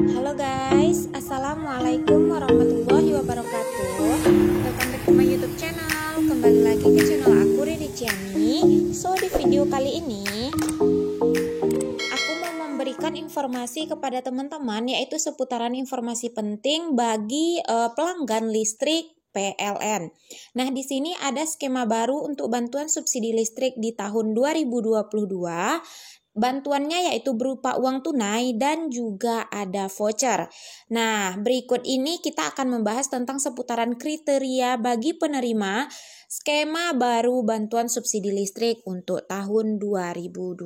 Halo guys, Assalamualaikum warahmatullahi wabarakatuh. Welcome back to my YouTube channel. Kembali lagi ke channel aku, Ridi Ciani. So di video kali ini aku mau memberikan informasi kepada teman-teman, yaitu seputaran informasi penting bagi pelanggan listrik PLN. Nah, di sini ada skema baru untuk bantuan subsidi listrik di tahun 2022. Bantuannya yaitu berupa uang tunai dan juga ada voucher. Nah, berikut ini kita akan membahas tentang seputaran kriteria bagi penerima skema baru bantuan subsidi listrik untuk tahun 2022.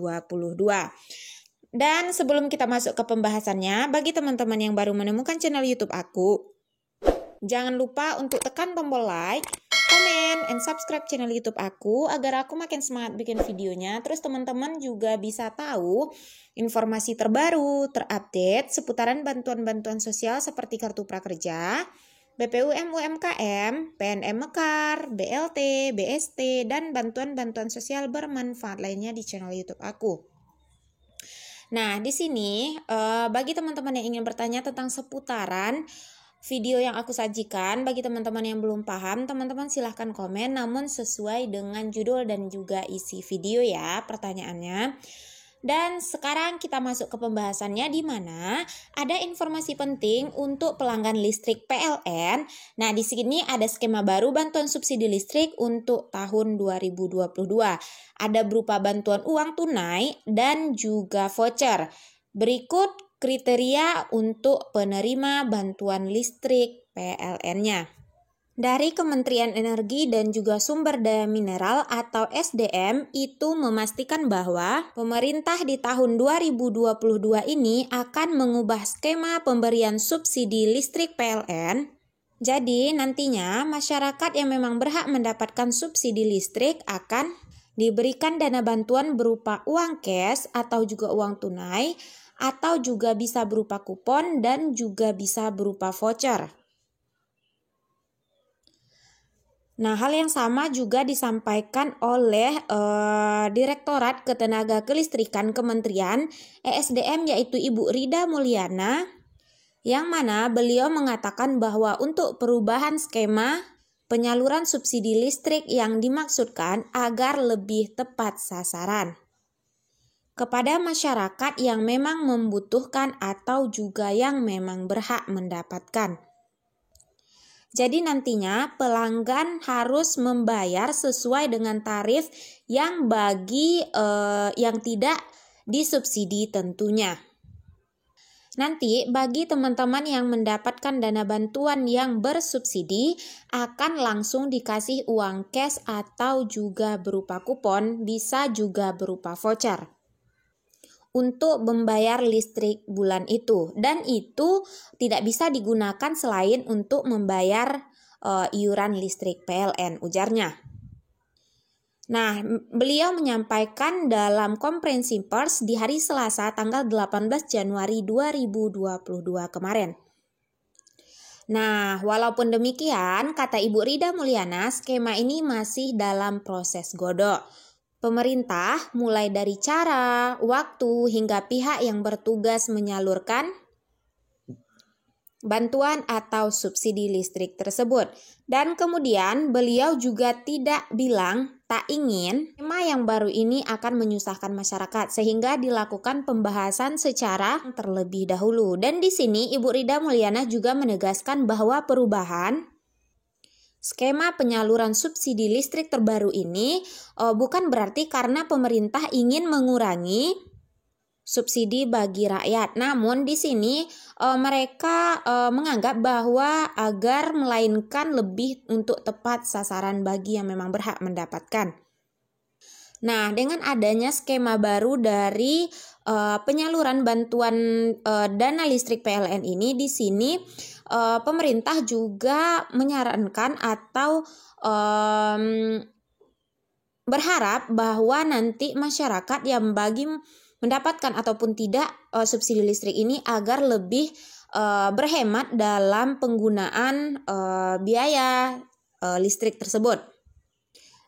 Dan sebelum kita masuk ke pembahasannya, bagi teman-teman yang baru menemukan channel YouTube aku, jangan lupa untuk tekan tombol like, komen, and subscribe channel YouTube aku agar aku makin semangat bikin videonya. Terus teman-teman juga bisa tahu informasi terbaru, terupdate seputaran bantuan-bantuan sosial seperti Kartu Prakerja, BPUM UMKM, PNM Mekar, BLT, BST, dan bantuan-bantuan sosial bermanfaat lainnya di channel YouTube aku. Nah, di sini bagi teman-teman yang ingin bertanya tentang seputaran video yang aku sajikan, bagi teman-teman yang belum paham, teman-teman silahkan komen, namun sesuai dengan judul dan juga isi video ya pertanyaannya. Dan sekarang kita masuk ke pembahasannya, di mana ada informasi penting untuk pelanggan listrik PLN. Nah, di sini ada skema baru bantuan subsidi listrik untuk tahun 2022. Ada berupa bantuan uang tunai dan juga voucher. Berikut kriteria untuk penerima bantuan listrik PLN-nya. Dari Kementerian Energi dan juga Sumber Daya Mineral atau SDM itu memastikan bahwa pemerintah di tahun 2022 ini akan mengubah skema pemberian subsidi listrik PLN. Jadi nantinya masyarakat yang memang berhak mendapatkan subsidi listrik akan diberikan dana bantuan berupa uang cash atau juga uang tunai, atau juga bisa berupa kupon dan juga bisa berupa voucher. Nah, hal yang sama juga disampaikan oleh Direktorat Ketenaga Kelistrikan Kementerian ESDM, yaitu Ibu Rida Mulyana, yang mana beliau mengatakan bahwa untuk perubahan skema penyaluran subsidi listrik yang dimaksudkan agar lebih tepat sasaran kepada masyarakat yang memang membutuhkan atau juga yang memang berhak mendapatkan. Jadi nantinya pelanggan harus membayar sesuai dengan tarif yang bagi yang tidak disubsidi tentunya. Nanti bagi teman-teman yang mendapatkan dana bantuan yang bersubsidi akan langsung dikasih uang cash atau juga berupa kupon, bisa juga berupa voucher untuk membayar listrik bulan itu, dan itu tidak bisa digunakan selain untuk membayar iuran listrik PLN, ujarnya. Nah, beliau menyampaikan dalam konferensi pers di hari Selasa tanggal 18 Januari 2022 kemarin. Nah, walaupun demikian, kata Ibu Rida Mulyana, skema ini masih dalam proses godok. Pemerintah mulai dari cara, waktu, hingga pihak yang bertugas menyalurkan bantuan atau subsidi listrik tersebut. Dan kemudian beliau juga tidak bilang tak ingin skema yang baru ini akan menyusahkan masyarakat, sehingga dilakukan pembahasan secara terlebih dahulu. Dan di sini Ibu Rida Mulyana juga menegaskan bahwa perubahan skema penyaluran subsidi listrik terbaru ini bukan berarti karena pemerintah ingin mengurangi subsidi bagi rakyat. Namun di sini mereka menganggap bahwa agar melainkan lebih untuk tepat sasaran bagi yang memang berhak mendapatkan. Nah, dengan adanya skema baru dari penyaluran bantuan dana listrik PLN ini, di sini pemerintah juga menyarankan atau berharap bahwa nanti masyarakat yang bagi mendapatkan ataupun tidak subsidi listrik ini agar lebih berhemat dalam penggunaan biaya listrik tersebut.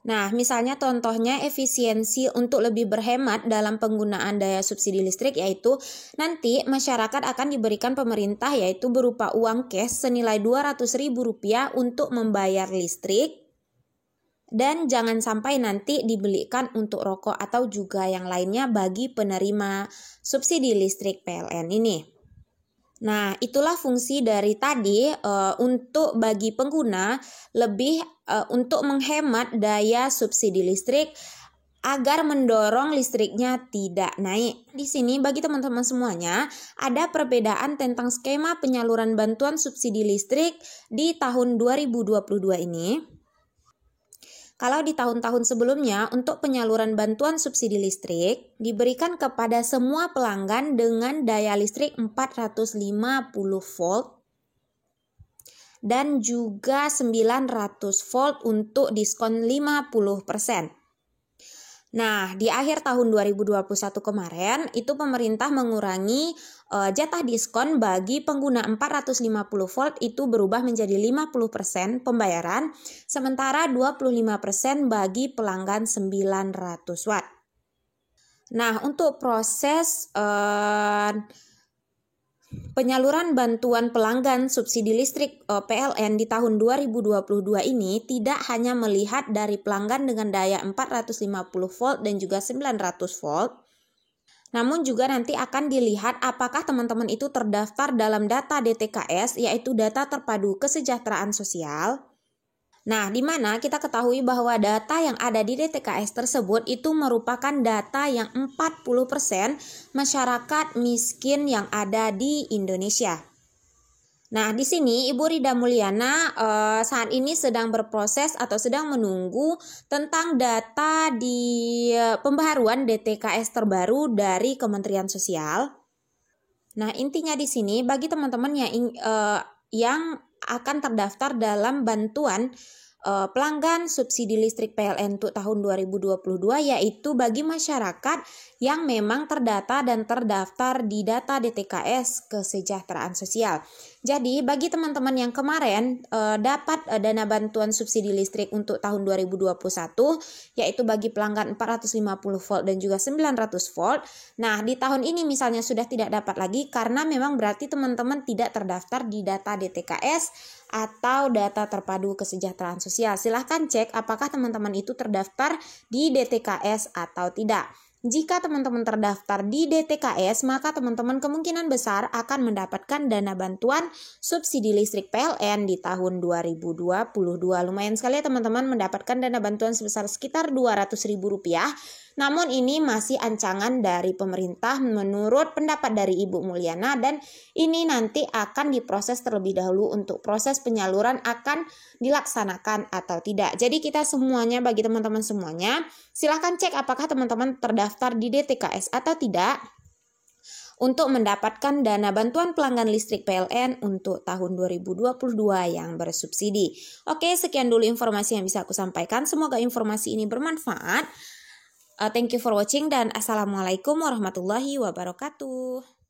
Nah, misalnya contohnya efisiensi untuk lebih berhemat dalam penggunaan daya subsidi listrik, yaitu nanti masyarakat akan diberikan pemerintah yaitu berupa uang cash senilai Rp200.000 untuk membayar listrik, dan jangan sampai nanti dibelikan untuk rokok atau juga yang lainnya bagi penerima subsidi listrik PLN ini. Nah, itulah fungsi dari tadi untuk bagi pengguna lebih untuk menghemat daya subsidi listrik agar mendorong listriknya tidak naik. Di sini bagi teman-teman semuanya ada perbedaan tentang skema penyaluran bantuan subsidi listrik di tahun 2022 ini. Kalau di tahun-tahun sebelumnya untuk penyaluran bantuan subsidi listrik diberikan kepada semua pelanggan dengan daya listrik 450 volt dan juga 900 volt untuk diskon 50%. Nah, di akhir tahun 2021 kemarin itu pemerintah mengurangi jatah diskon bagi pengguna 450 volt itu berubah menjadi 50% pembayaran, sementara 25% bagi pelanggan 900 watt. Nah, untuk proses penyaluran bantuan pelanggan subsidi listrik PLN di tahun 2022 ini tidak hanya melihat dari pelanggan dengan daya 450 volt dan juga 900 volt, namun juga nanti akan dilihat apakah teman-teman itu terdaftar dalam data DTKS, yaitu data terpadu kesejahteraan sosial. Nah, di mana kita ketahui bahwa data yang ada di DTKS tersebut itu merupakan data yang 40% masyarakat miskin yang ada di Indonesia. Nah, di sini Ibu Rida Mulyana saat ini sedang berproses atau sedang menunggu tentang data di pembaharuan DTKS terbaru dari Kementerian Sosial. Nah, intinya di sini bagi teman-teman yang akan terdaftar dalam bantuan pelanggan subsidi listrik PLN untuk tahun 2022, yaitu bagi masyarakat yang memang terdata dan terdaftar di data DTKS Kesejahteraan Sosial. Jadi bagi teman-teman yang kemarin dapat dana bantuan subsidi listrik untuk tahun 2021, yaitu bagi pelanggan 450 volt dan juga 900 volt. Nah, di tahun ini misalnya sudah tidak dapat lagi karena memang berarti teman-teman tidak terdaftar di data DTKS atau data terpadu kesejahteraan sosial. Silahkan cek apakah teman-teman itu terdaftar di DTKS atau tidak. Jika teman-teman terdaftar di DTKS, maka teman-teman kemungkinan besar akan mendapatkan dana bantuan subsidi listrik PLN di tahun 2022. Lumayan sekali ya teman-teman mendapatkan dana bantuan sebesar sekitar Rp200.000. Namun ini masih ancangan dari pemerintah menurut pendapat dari Ibu Mulyana, dan ini nanti akan diproses terlebih dahulu untuk proses penyaluran akan dilaksanakan atau tidak. Jadi kita semuanya, bagi teman-teman semuanya, silahkan cek apakah teman-teman terdaftar di DTKS atau tidak untuk mendapatkan dana bantuan pelanggan listrik PLN untuk tahun 2022 yang bersubsidi. Oke, sekian dulu informasi yang bisa aku sampaikan. Semoga informasi ini bermanfaat. Thank you for watching dan assalamualaikum warahmatullahi wabarakatuh.